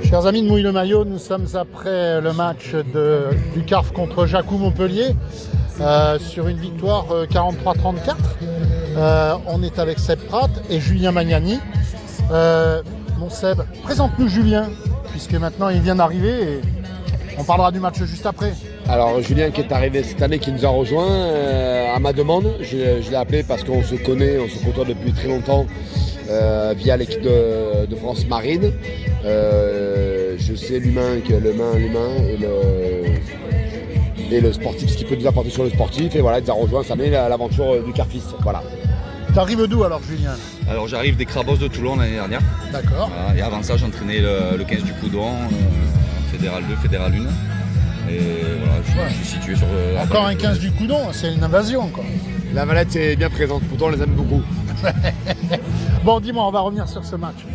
Chers amis de Mouille le Maillot, nous sommes après le match du CARF contre Jacou Montpellier sur une victoire 43-34. On est avec Seb Pratt et Julien Magnani. Mon Seb, présente-nous Julien, puisque maintenant il vient d'arriver et on parlera du match juste après. Alors Julien qui est arrivé cette année, qui nous a rejoint à ma demande. Je l'ai appelé parce qu'on se connaît, on se côtoie depuis très longtemps via l'équipe de France Marine. Je sais l'humain et le sportif, ce qu'il peut nous apporter sur le sportif. Et voilà, il nous a rejoint cette année à l'aventure du Carfiste. Voilà. T'arrives d'où alors Julien? Alors j'arrive des Crabos de Toulon l'année dernière. D'accord. Voilà, et avant ça j'entraînais le 15 du Coudon, Fédéral 2, Fédéral 1. Et voilà, je suis situé sur... Encore un 15 du Coudon, c'est une invasion quoi. La Valette est bien présente, pourtant on les aime beaucoup. Bon, dis-moi, on va revenir sur ce match.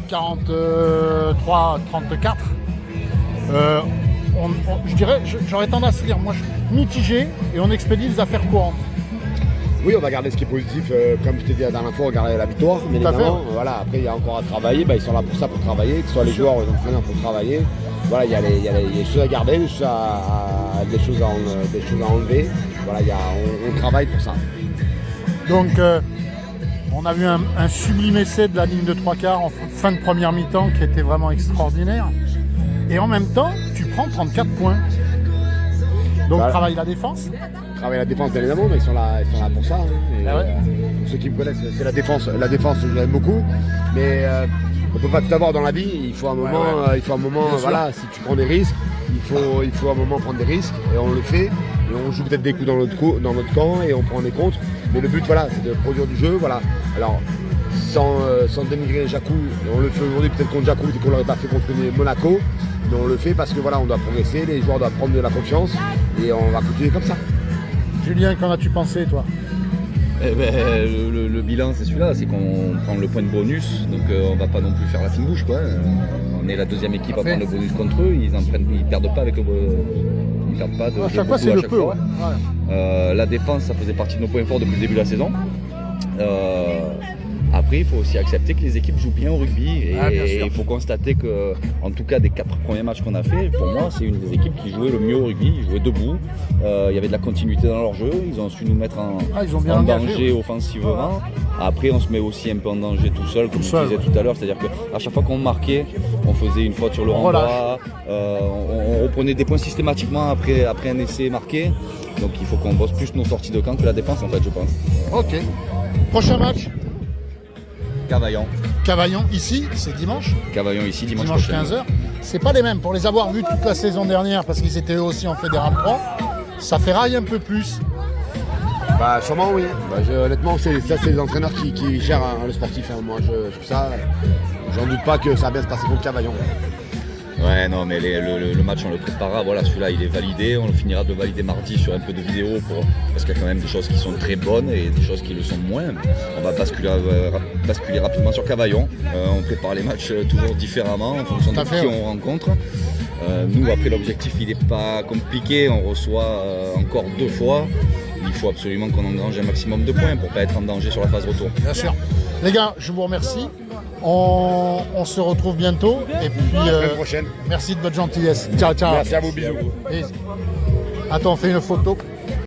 43-34. Je dirais, j'aurais tendance à dire, moi, mitigé et on expédie les affaires courantes. Oui, on va garder ce qui est positif, comme je t'ai dit la dernière fois, on va garder la victoire. Mais évidemment, voilà, après il y a encore à travailler, ils sont là pour ça, pour travailler, que ce soit les joueurs ou les entraîneurs pour travailler. Voilà, il y a des choses à garder, des choses à enlever. Voilà, on travaille pour ça. Donc, on a vu un sublime essai de la ligne de 3/4 en fin de première mi-temps qui était vraiment extraordinaire. Et en même temps, tu prends 34 points. Donc, voilà. Travaille la défense. Travaille la défense, bien évidemment, mais ils sont là pour ça. Et, Ah ouais. Pour ceux qui me connaissent, c'est la défense. La défense, je l'aime beaucoup. Mais on ne peut pas tout avoir dans la vie. Il faut un moment, voilà, si tu prends des risques, il faut un moment prendre des risques. Et on le fait. Et on joue peut-être des coups dans notre camp et on prend des contres. Mais le but, voilà, c'est de produire du jeu. Voilà. Alors, sans dénigrer Jacou, on le fait aujourd'hui peut-être contre Jacou, qu'on ne l'aurait pas fait contre Monaco. Mais on le fait parce que voilà, on doit progresser, les joueurs doivent prendre de la confiance et on va continuer comme ça. Julien, qu'en as-tu pensé, toi? Le bilan c'est celui-là, c'est qu'on prend le point de bonus, donc on va pas non plus faire la fine bouche quoi. On est la deuxième équipe à prendre le bonus contre eux, ils perdent pas avec ils perdent pas de à chaque fois c'est le peu. Ouais. La défense ça faisait partie de nos points forts depuis le début de la saison. Après, il faut aussi accepter que les équipes jouent bien au rugby et il faut constater que, en tout cas, des 4 premiers matchs qu'on a fait, pour moi, c'est une des équipes qui jouait le mieux au rugby. Ils jouaient debout, il y avait de la continuité dans leur jeu, ils ont su nous mettre en danger offensivement. Après, on se met aussi un peu en danger tout seul, comme je disais tout à l'heure, c'est-à-dire qu'à chaque fois qu'on marquait, on faisait une faute sur le renvoi, on reprenait des points systématiquement après un essai marqué. Donc il faut qu'on bosse plus nos sorties de camp que la défense, en fait, je pense. Ok. Prochain match? Cavaillon ici, c'est dimanche. Cavaillon ici, dimanche 15h. C'est pas les mêmes. Pour les avoir vus toute la saison dernière, parce qu'ils étaient eux aussi en Fédéral 3, ça ferraille un peu plus. Bah sûrement oui. Honnêtement, c'est les entraîneurs qui gèrent le sportif. Hein. Moi je trouve ça. J'en doute pas que ça va bien se passer contre Cavaillon. Ouais non mais le match on le préparera, voilà celui-là il est validé, on le finira de valider mardi sur un peu de vidéos parce qu'il y a quand même des choses qui sont très bonnes et des choses qui le sont moins. On va basculer rapidement sur Cavaillon, on prépare les matchs toujours différemment en fonction de qui on rencontre. Nous après l'objectif il n'est pas compliqué, on reçoit encore 2 fois. Il faut absolument qu'on engrange un maximum de points pour ne pas être en danger sur la phase retour. Bien sûr. Les gars, je vous remercie. On se retrouve bientôt. Et puis, la semaine prochaine. Merci de votre gentillesse. Ciao, ciao. Merci à vous, bisous. Et... Attends, on fait une photo.